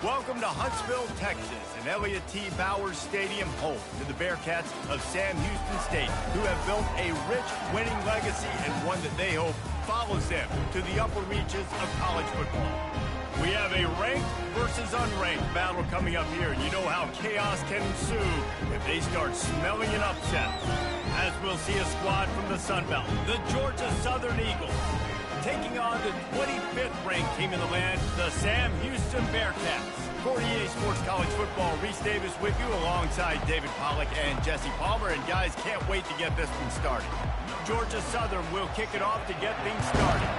Welcome to Huntsville, Texas, and Elliott T. Bowers Stadium, home to the Bearcats of Sam Houston State, who have built a rich winning legacy and one that they hope follows them to the upper reaches of college football. We have a ranked versus unranked battle coming up here, and you know how chaos can ensue if they start smelling an upset. As we'll see a squad from the Sun Belt, the Georgia Southern Eagles, taking on the 25th ranked team in the land, the Sam Houston Bearcats. For EA Sports College Football, Reese Davis with you alongside David Pollack and Jesse Palmer. And guys, can't wait to get this one started. Georgia Southern will kick it off to get things started.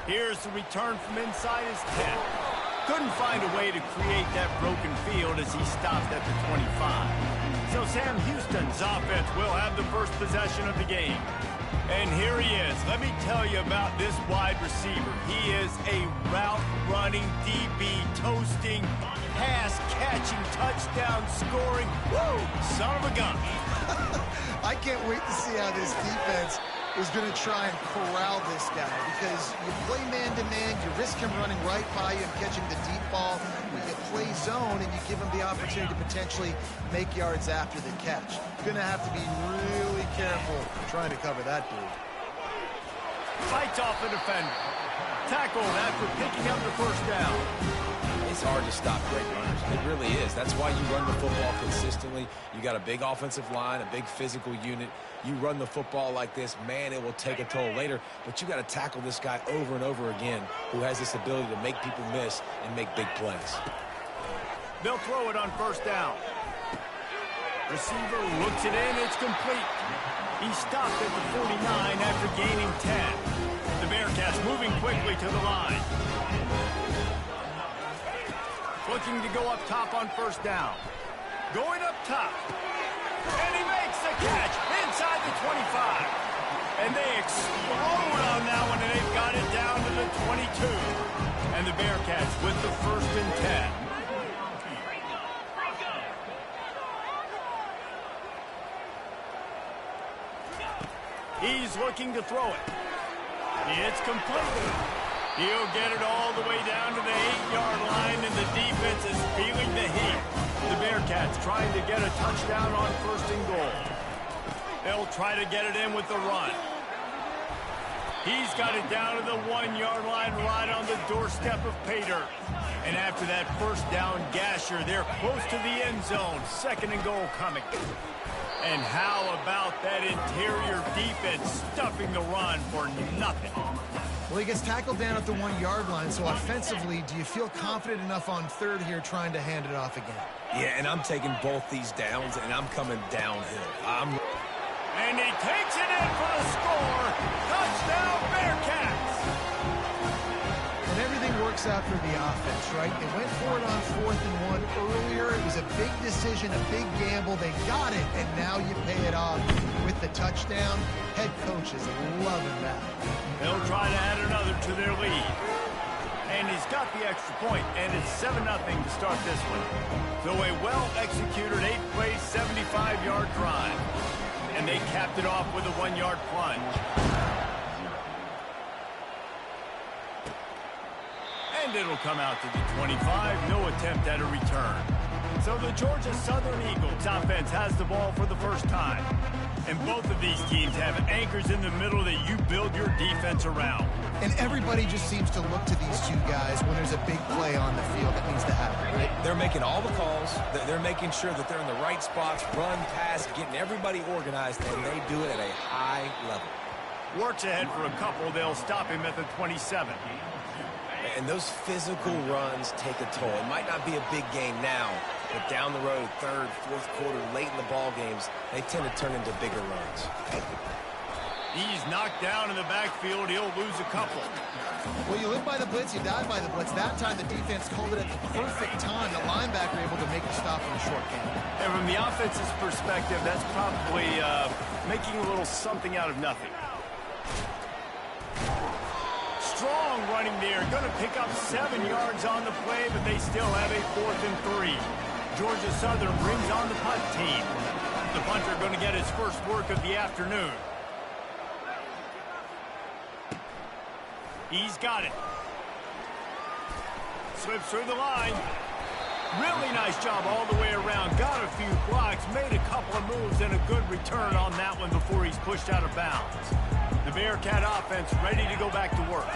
Here's the return from inside his 10. Couldn't find a way to create that broken field as he stopped at the 25. So Sam Houston's offense will have the first possession of the game. And here he is. Let me tell you about this wide receiver. He is a route-running, DB, toasting, pass-catching, touchdown-scoring, woo, son of a gun. I can't wait to see how this defense is going to try and corral this guy, because you play man-to-man, you risk him running right by you and catching the deep ball. You play zone, and you give him the opportunity to potentially make yards after the catch. You're going to have to be really careful trying to cover that dude. Fights off the defender. Tackled after picking up the first down. It's hard to stop great runners. It really is. That's why you run the football consistently. You got a big offensive line, a big physical unit. You run the football like this, man, it will take a toll later. But you got to tackle this guy over and over again, who has this ability to make people miss and make big plays. They'll throw it on first down. Receiver looks it in. It's complete. He stopped at the 49 after gaining 10. The Bearcats moving quickly to the line. Looking to go up top on first down. Going up top. And he makes the catch inside the 25. And they explode on that one, and they've got it down to the 22. And the Bearcats with the first and 10. He's looking to throw it. It's complete. He'll get it all the way down to the 8-yard line, and the defense is feeling the heat. The Bearcats trying to get a touchdown on first and goal. They'll try to get it in with the run. He's got it down to the 1-yard line right on the doorstep of pay dirt. And after that first down gasher, they're close to the end zone. Second and goal coming. And how about that interior defense stuffing the run for nothing? Well, he gets tackled down at the 1-yard line, so offensively, do you feel confident enough on third here trying to hand it off again? Yeah, and I'm taking both these downs, and I'm coming downhill. And he takes it in for the score. Touchdown, Bearcats! And everything works out for the offense, right? They went for it on 4th and 1 earlier. It was a big decision, a big gamble. They got it, and now you pay it off with the touchdown. Head coach is loving that. They'll try to add another to their lead. And he's got the extra point, and it's 7-0 to start this one. So a well-executed 8-play, 75-yard drive. And they capped it off with a 1-yard plunge. And it'll come out to the 25. No attempt at a return. So the Georgia Southern Eagles offense has the ball for the first time. And both of these teams have anchors in the middle that you build your defense around. And everybody just seems to look to these two guys when there's a big play on the field that needs to happen, right? They're making all the calls. They're making sure that they're in the right spots, run, pass, getting everybody organized, and they do it at a high level. Works ahead for a couple. They'll stop him at the 27. And those physical runs take a toll. It might not be a big game now, but down the road, third, fourth quarter, late in the ball games, they tend to turn into bigger runs. He's knocked down in the backfield. He'll lose a couple. Well, you live by the blitz, you die by the blitz. That time, the defense called it at the perfect time. The linebacker able to make the stop on a short game. And from the offense's perspective, that's probably making a little something out of nothing. Strong running there. Going to pick up 7 yards on the play, but they still have a 4th and 3. Georgia Southern brings on the punt team. The punter going to get his first work of the afternoon. He's got it. Slips through the line. Really nice job all the way around. Got a few blocks, made a couple of moves, and a good return on that one before he's pushed out of bounds. The Bearcat offense ready to go back to work.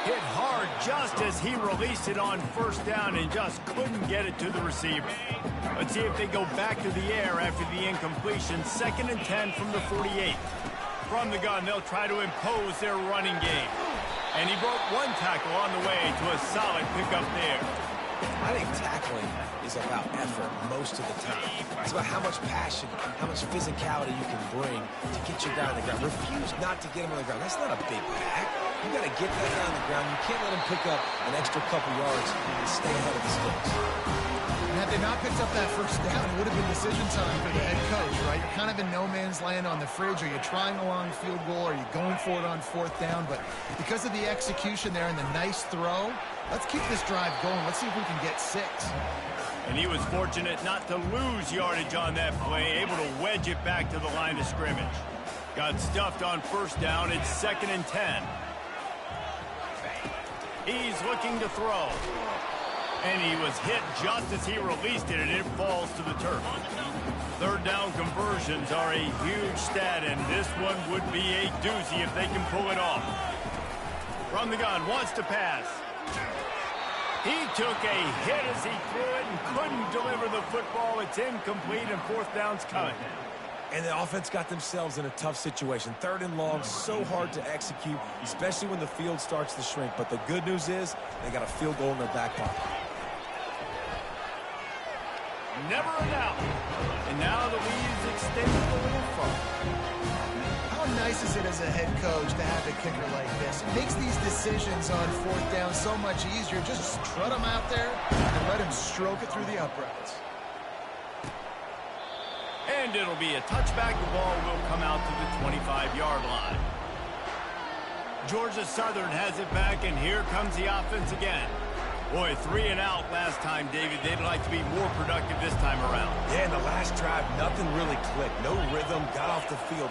Hit hard just as he released it on first down and just couldn't get it to the receiver. Let's see if they go back to the air after the incompletion. 2nd and 10 from the 48. From the gun, they'll try to impose their running game. And he broke one tackle on the way to a solid pickup there. I think tackling is about effort most of the time. It's about how much passion, how much physicality you can bring to get your guy on the ground. Refuse not to get him on the ground. That's not a big pack. You got to get that guy on the ground. You can't let him pick up an extra couple yards and stay ahead of the sticks. And had they not picked up that first down, it would have been decision time for the head coach, right? You're kind of in no man's land on the fridge. Are you trying a long field goal? Are you going for it on 4th down? But because of the execution there and the nice throw, let's keep this drive going. Let's see if we can get 6. And he was fortunate not to lose yardage on that play, able to wedge it back to the line of scrimmage. Got stuffed on first down. It's 2nd and 10. He's looking to throw. And he was hit just as he released it, and it falls to the turf. 3rd down conversions are a huge stat, and this one would be a doozy if they can pull it off. From the gun, wants to pass. He took a hit as he threw it and couldn't deliver the football. It's incomplete, and 4th down's coming. And the offense got themselves in a tough situation. 3rd and long, so hard to execute, especially when the field starts to shrink. But the good news is they got a field goal in their back pocket. Never a doubt. And now the lead is extended a little further. How nice is it as a head coach to have a kicker like this? It makes these decisions on 4th down so much easier. Just strut him out there and let him stroke it through the uprights. And it'll be a touchback. The ball will come out to the 25-yard line. Georgia Southern has it back, and here comes the offense again. Boy, 3 and out last time, David. They'd like to be more productive this time around. Yeah, in the last drive, nothing really clicked. No rhythm, got off the field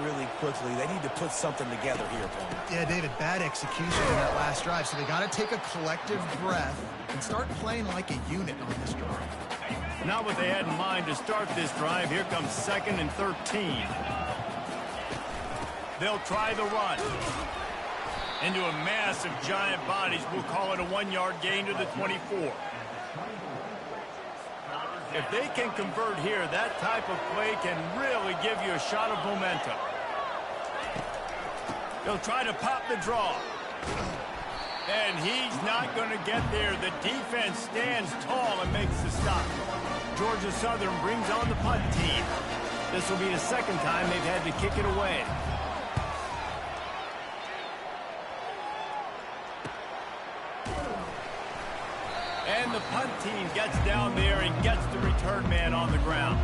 really quickly. They need to put something together here, Paul. Yeah, David, bad execution in that last drive, so they got to take a collective breath and start playing like a unit on this drive. Not what they had in mind to start this drive. Here comes 2nd and 13. They'll try the run. Into a mass of giant bodies. We'll call it a 1-yard gain to the 24. If they can convert here, that type of play can really give you a shot of momentum. They'll try to pop the draw. And he's not going to get there. The defense stands tall and makes the stop. Georgia Southern brings on the punt team. This will be the 2nd time they've had to kick it away. And the punt team gets down there and gets the return man on the ground.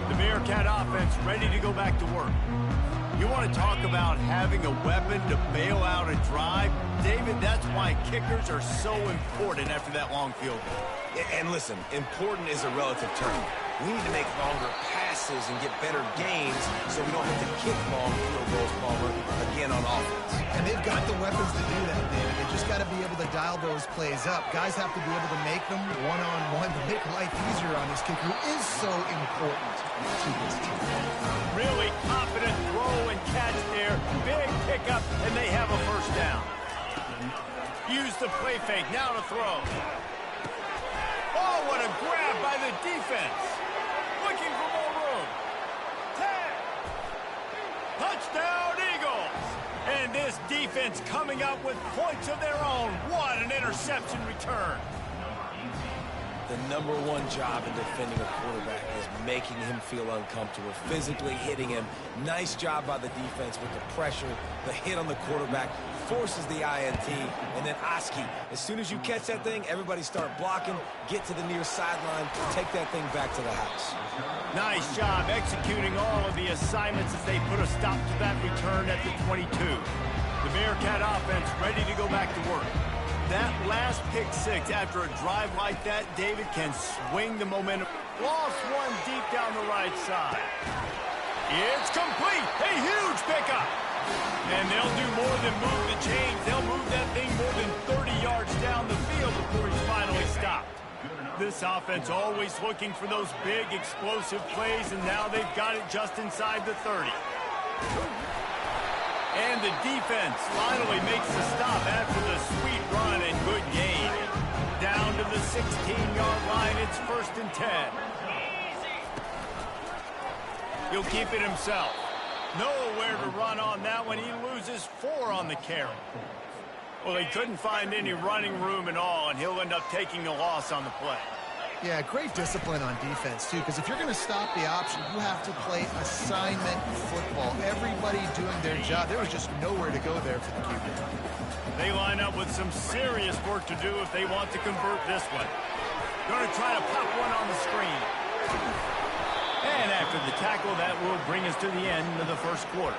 The Bearcat offense ready to go back to work. You want to talk about having a weapon to bail out a drive? David, that's why kickers are so important after that long field goal. And listen, important is a relative term. We need to make longer passes and get better gains so we don't have to kick long field goals, Palmer, again on offense. And they've got the weapons to do that, David. They just got to be able to dial those plays up. Guys have to be able to make them one-on-one to make life easier on this kicker, who is so important to this team. Really confident throw and catch there. Big pickup, and they have a 1st down. Use the play fake. Now to throw. Oh, what a grab by the defense. Looking for more room. Tag. Touchdown, Eagles. And this defense coming up with points of their own. What an interception return. The #1 job in defending a quarterback is making him feel uncomfortable, physically hitting him. Nice job by the defense with the pressure, the hit on the quarterback, forces the INT, and then Oski. As soon as you catch that thing, everybody start blocking, get to the near sideline, take that thing back to the house. Nice job executing all of the assignments as they put a stop to that return at the 22. The Bearcat offense ready to go back to work. That last pick 6 after a drive like that, David, can swing the momentum. Lost one deep down the right side. It's complete. A huge pickup. And they'll do more than move the chains. They'll move that thing more than 30 yards down the field before he's finally stopped. This offense always looking for those big, explosive plays, and now they've got it just inside the 30. And the defense finally makes the stop after the sweet run and good gain. Down to the 16-yard line, it's 1st and 10. He'll keep it himself. Nowhere to run on that one. He loses 4 on the carry. Well, he couldn't find any running room at all, and he'll end up taking a loss on the play. Yeah, great discipline on defense, too, because if you're going to stop the option, you have to play assignment football. Everybody doing their job. There was just nowhere to go there for the QB. They line up with some serious work to do if they want to convert this one. Going to try to pop one on the screen. And after the tackle, that will bring us to the end of the first quarter.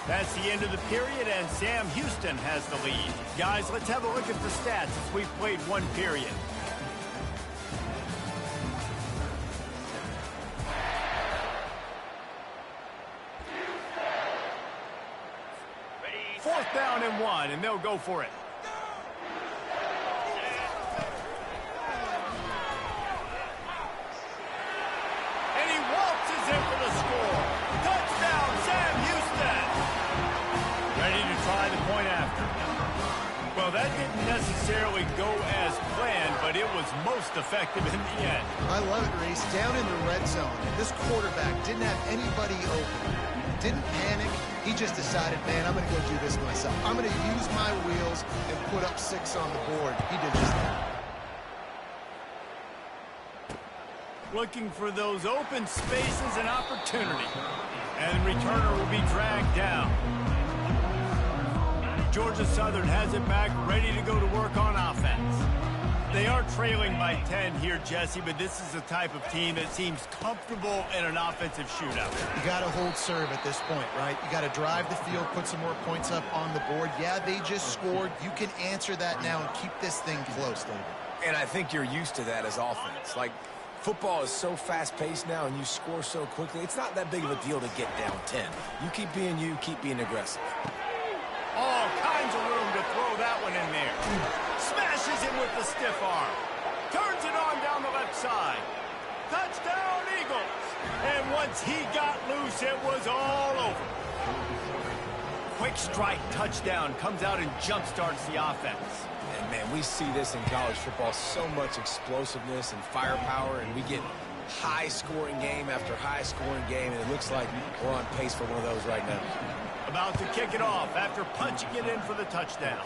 That's the end of the period, and Sam Houston has the lead. Guys, let's have a look at the stats as we've played one period. Fourth down and 1, and they'll go for it. And he waltzes in for the score. Touchdown, Sam Houston. Ready to try the point after. Well, that didn't necessarily go as planned, but it was most effective in the end. I love it, Reese. Down in the red zone, this quarterback didn't have anybody open. Didn't panic. He just decided, man, I'm going to go do this myself. I'm going to use my wheels and put up 6 on the board. He did just that. Looking for those open spaces and opportunity. And returner will be dragged down. Georgia Southern has it back, ready to go to work on offense. They are trailing by 10 here, Jesse, but this is the type of team that seems comfortable in an offensive shootout. You got to hold serve at this point, right? You got to drive the field, put some more points up on the board. Yeah, they just scored. You can answer that now and keep this thing close, David. And I think you're used to that as offense. Like, football is so fast-paced now and you score so quickly, it's not that big of a deal to get down 10. You, keep being aggressive. All kinds of room to throw that one in there. Smashes him with the stiff arm. Turns it on down the left side. Touchdown, Eagles. And once he got loose, it was all over. Quick strike touchdown comes out and jump-starts the offense. And, man, we see this in college football, so much explosiveness and firepower, and we get high-scoring game after high-scoring game, and it looks like we're on pace for one of those right now. About to kick it off after punching it in for the touchdown.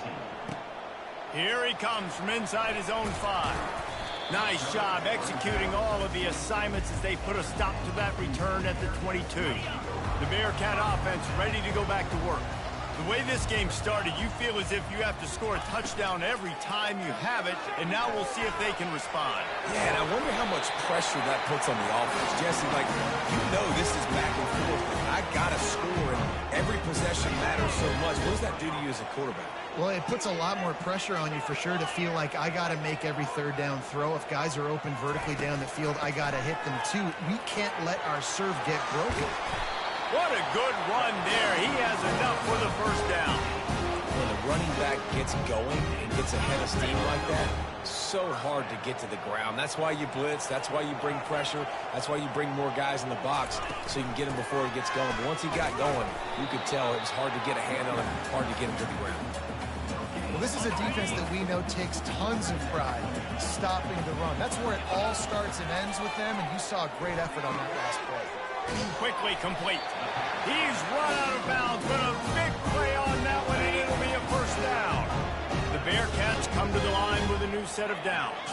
Here he comes from inside his own 5. Nice job executing all of the assignments as they put a stop to that return at the 22. The Bearcat offense ready to go back to work. The way this game started, you feel as if you have to score a touchdown every time you have it, and now we'll see if they can respond. Yeah, and I wonder how much pressure that puts on the offense. Jesse, like, you know this is back and forth. I got to score, and every possession matters so much. What does that do to you as a quarterback? Well, it puts a lot more pressure on you for sure to feel like I got to make every third down throw. If guys are open vertically down the field, I got to hit them too. We can't let our serve get broken. What a good run there. He has enough for the first down. When the running back gets going and gets ahead of steam like that, so hard to get to the ground. That's why you blitz. That's why you bring pressure. That's why you bring more guys in the box so you can get him before he gets going. But once he got going, you could tell it was hard to get a hand on him, hard to get him to the ground. Well, this is a defense that we know takes tons of pride stopping the run. That's where it all starts and ends with them, and you saw a great effort on that last play. Quickly complete. He's run out of bounds, but a big play on that one, and it'll be a first down. The Bearcats come to the line with a new set of downs.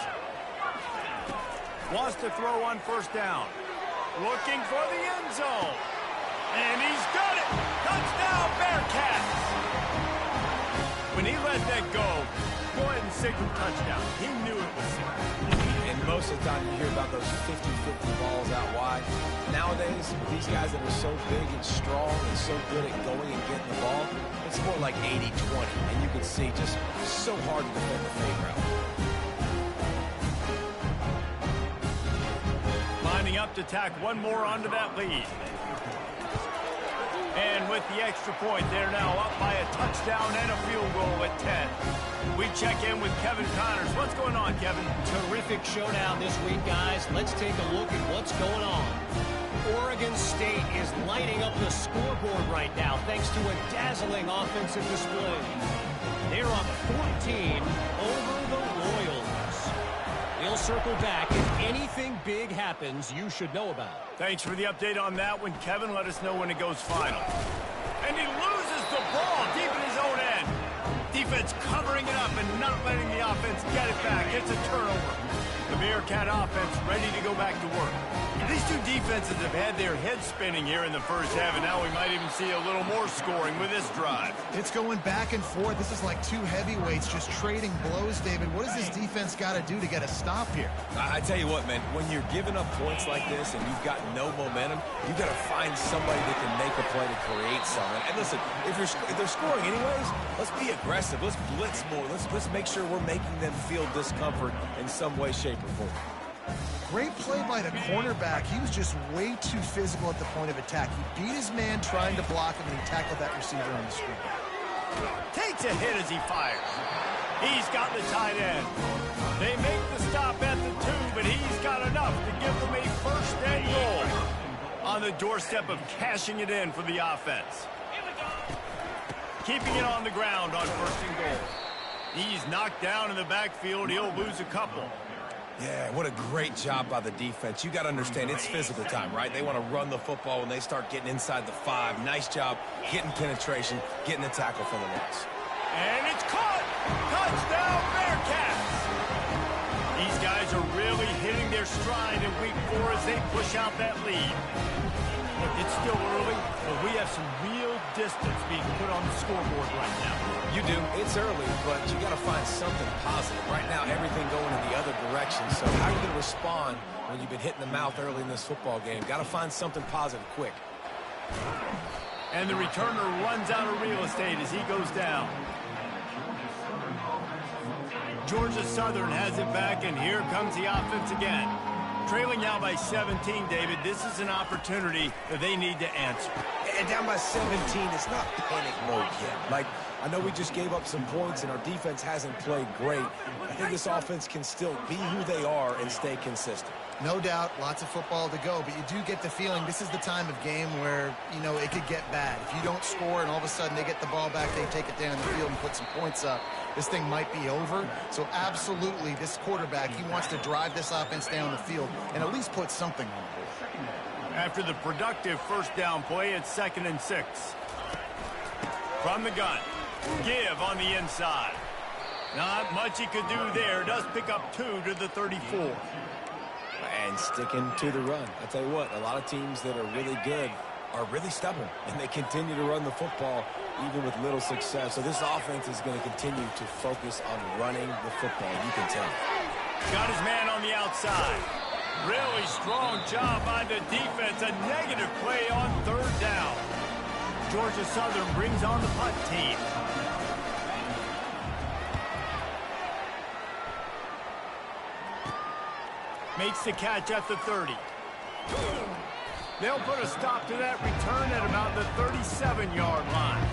Wants to throw on first down. Looking for the end zone. And he's got it. Touchdown, Bearcats. When he let that go ahead and signal touchdown. He knew it was signal. And most of the time you hear about those 50-50 balls out wide. Nowadays, with these guys that are so big and strong and so good at going and getting the ball, it's more like 80-20. And you can see just so hard to defend the fade route. Lining up to tack one more onto that lead. And with the extra point, they're now up by a touchdown and a field goal at 10. We check in with Kevin Connors. What's going on, Kevin? Terrific showdown this week, guys. Let's take a look at what's going on. Oregon State is lighting up the scoreboard right now thanks to a dazzling offensive display. They're up 14 over the Royals. We'll circle back. If anything big happens, you should know about it. Thanks for the update on that one, Kevin. Let us know when it goes final. And he loses the ball deep in his own end. Defense covering it up and not letting the offense get it back. It's a turnover. The Bearcat offense ready to go back to work. These two defenses have had their heads spinning here in the first half, and now we might even see a little more scoring with this drive. It's going back and forth. This is like two heavyweights just trading blows, David. What does this defense got to do to get a stop here? I tell you what, man, when you're giving up points like this and you've got no momentum, you've got to find somebody that can make a play to create something. And listen, if they're scoring anyways, let's be aggressive. Let's blitz more. Let's make sure we're making them feel discomfort in some way, shape, or form. Great play by the cornerback. He was just way too physical at the point of attack. He beat his man trying to block him, and he tackled that receiver on the screen. Takes a hit as he fires. He's got the tight end. They make the stop at the 2, but he's got enough to give them a first and goal. On the doorstep of cashing it in for the offense. Keeping it on the ground on first and goal. He's knocked down in the backfield. He'll lose a couple. Yeah, what a great job by the defense. You got to understand, it's physical time, right? They want to run the football when they start getting inside the 5. Nice job getting penetration, getting the tackle for the loss. And it's caught! Touchdown, Bearcats! These guys are really hitting their stride in week 4 as they push out that lead. Look, it's still early, but we have some real distance being put on the scoreboard right now. You do. It's early, but you got to find something positive. Right now, everything going in the other direction. So how are you going to respond when you've been hit in the mouth early in this football game? Got to find something positive quick. And the returner runs out of real estate as he goes down. Georgia Southern has it back, and here comes the offense again. Trailing now by 17, David. This is an opportunity that they need to answer. And down by 17, it's not panic mode yet. Like, I know we just gave up some points and our defense hasn't played great. I think this offense can still be who they are and stay consistent. No doubt, lots of football to go, but you do get the feeling this is the time of game where, you know, it could get bad. If you don't score and all of a sudden they get the ball back, they take it down the field and put some points up, this thing might be over. So absolutely, this quarterback, he wants to drive this offense down the field and at least put something on the board. After the productive first down play, it's 2nd and 6. From the gun, give on the inside. Not much he could do there. Does pick up 2 to the 34. And sticking to the run. I tell you what, a lot of teams that are really good are really stubborn, and they continue to run the football even with little success. So this offense is going to continue to focus on running the football. You can tell. Got his man on the outside. Really strong job by the defense. A negative play on 3rd down. Georgia Southern brings on the punt team. Makes the catch at the 30. They'll put a stop to that return at about the 37-yard line.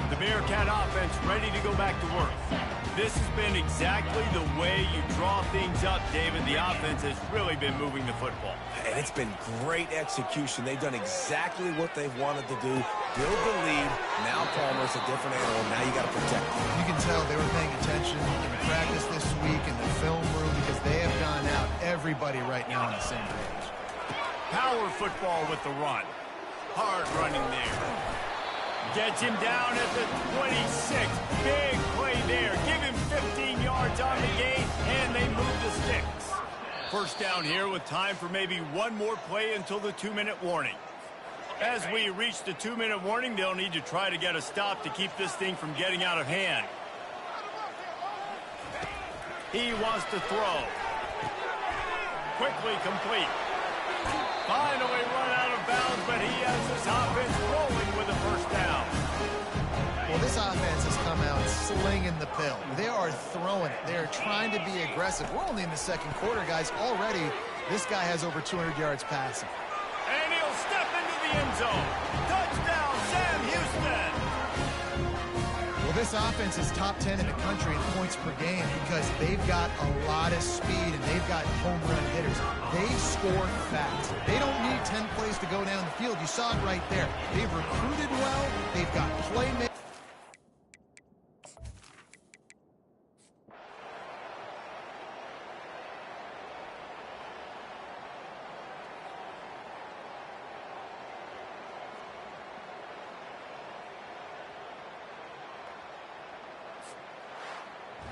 The Bearcat offense ready to go back to work. This has been exactly the way you draw things up, David. The offense has really been moving the football. And it's been great execution. They've done exactly what they've wanted to do. Build the lead. Now Palmer's a different animal. Now you got to protect him. You can tell they were paying attention in practice this week in the film room because they have gone out everybody right now on the same page. Power football with the run. Hard running there. Gets him down at the 26. Big play there. Give him 15 yards on the gain, and they move the sticks. First down here with time for maybe one more play until the 2-minute warning. As we reach the 2-minute warning, they'll need to try to get a stop to keep this thing from getting out of hand. He wants to throw. Quickly complete. Finally run out of bounds, but he has his offense rolling with a first down. Well, Well, this offense has come out slinging the pill. They are throwing it. They are trying to be aggressive. We're only in the second quarter, guys. Already, this guy has over 200 yards passing. And he'll step into the end zone. Touchdown, Sam Houston. Well, this offense is top 10 in the country in points per game because they've got a lot of speed and they've got home run hitters. They score fast. They don't need 10 plays to go down the field. You saw it right there. They've recruited well. They've got playmakers.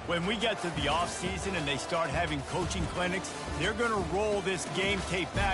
When we get to the offseason and they start having coaching clinics, they're going to roll this game tape back